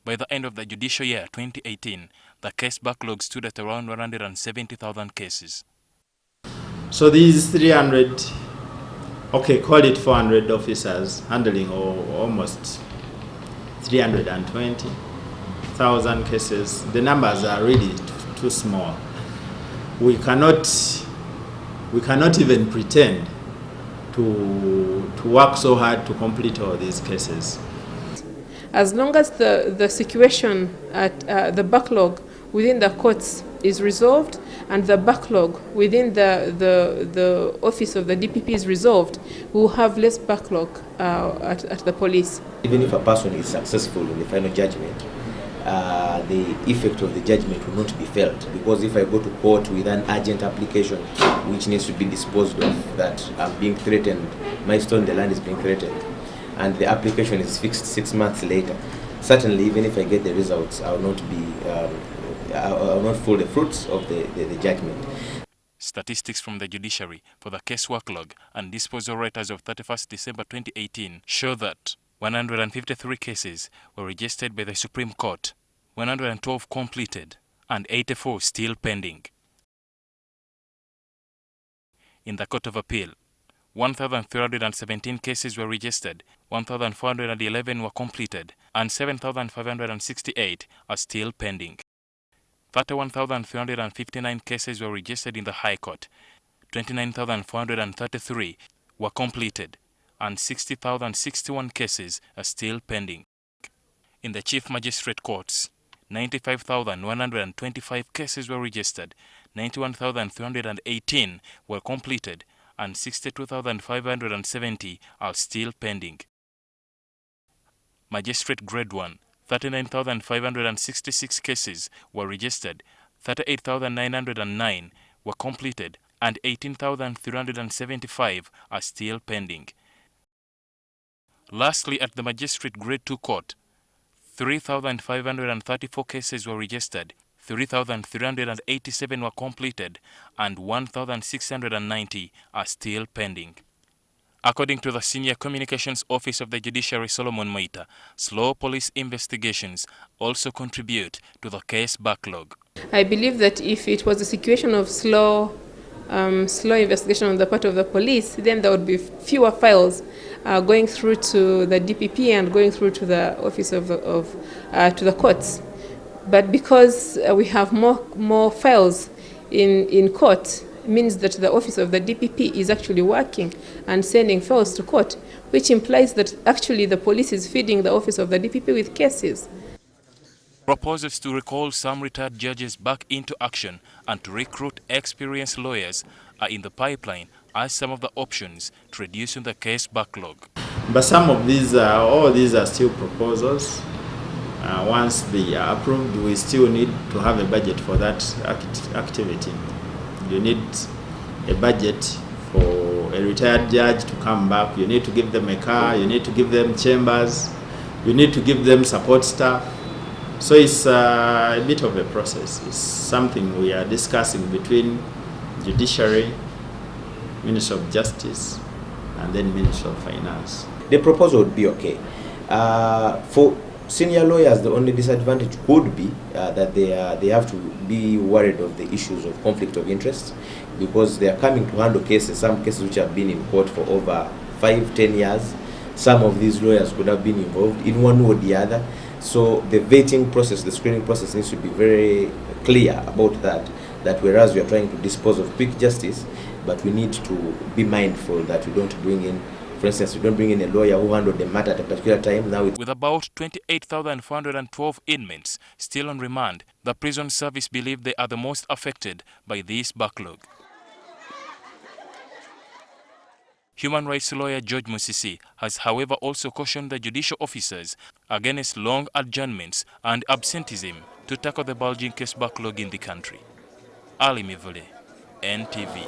By the end of the judicial year 2018, the case backlog stood at around 170,000 cases. So these 300, call it 400 officers handling almost 320,000 cases. The numbers are really too small. We cannot even pretend to work so hard to complete all these cases. As long as the situation at the backlog within the courts is resolved and the backlog within the office of the DPP is resolved, we will have less backlog at the police. Even if a person is successful in the final judgment, the effect of the judgment will not be felt, because if I go to court with an urgent application which needs to be disposed of, that I'm being threatened, my stone, the land is being threatened, and the application is fixed 6 months later, certainly even if I get the results, I will not feel the fruits of the judgment. Statistics from the judiciary for the case worklog and disposal rate as of 31st December 2018 show that 153 cases were registered by the Supreme Court, 112 completed, and 84 still pending. In the Court of Appeal, 1,317 cases were registered, 1,411 were completed, and 7,568 are still pending. 31,359 cases were registered in the High Court, 29,433 were completed, and 60,061 cases are still pending. In the Chief Magistrate Courts, 95,125 cases were registered, 91,318 were completed, and 62,570 are still pending. Magistrate Grade 1, 39,566 cases were registered, 38,909 were completed, and 18,375 are still pending. Lastly, at the Magistrate Grade 2 Court, 3,534 cases were registered, 3,387 were completed, and 1,690 are still pending. According to the Senior Communications Office of the Judiciary Solomon Muyita, slow police investigations also contribute to the case backlog. I believe that if it was a situation of slow investigation on the part of the police, then there would be fewer files going through to the DPP and going through to the office to the courts. But because we have more files in court, means that the office of the DPP is actually working and sending files to court, which implies that actually the police is feeding the office of the DPP with cases. Proposals to recall some retired judges back into action and to recruit experienced lawyers are in the pipeline as some of the options to reducing the case backlog. But some of these, all these are still proposals. Once they are approved, we still need to have a budget for that activity. You need a budget for a retired judge to come back. You need to give them a car, you need to give them chambers, you need to give them support staff. So it's a bit of a process. It's something we are discussing between Judiciary, Ministry of Justice, and then Ministry of Finance. The proposal would be okay. For senior lawyers, the only disadvantage could be that they have to be worried of the issues of conflict of interest, because they are coming to handle cases, some cases which have been in court for over 5-10 years. Some of these lawyers could have been involved in one way or the other. So the vetting process, the screening process needs to be very clear about that whereas we are trying to dispose of quick justice, but we need to be mindful that we don't bring in, for instance, we don't bring in a lawyer who handled the matter at a particular time. Now with about 28,412 inmates still on remand, the prison service believe they are the most affected by this backlog. Human rights lawyer George Musisi has, however, also cautioned the judicial officers against long adjournments and absenteeism to tackle the bulging case backlog in the country. Ali Mivule, NTV.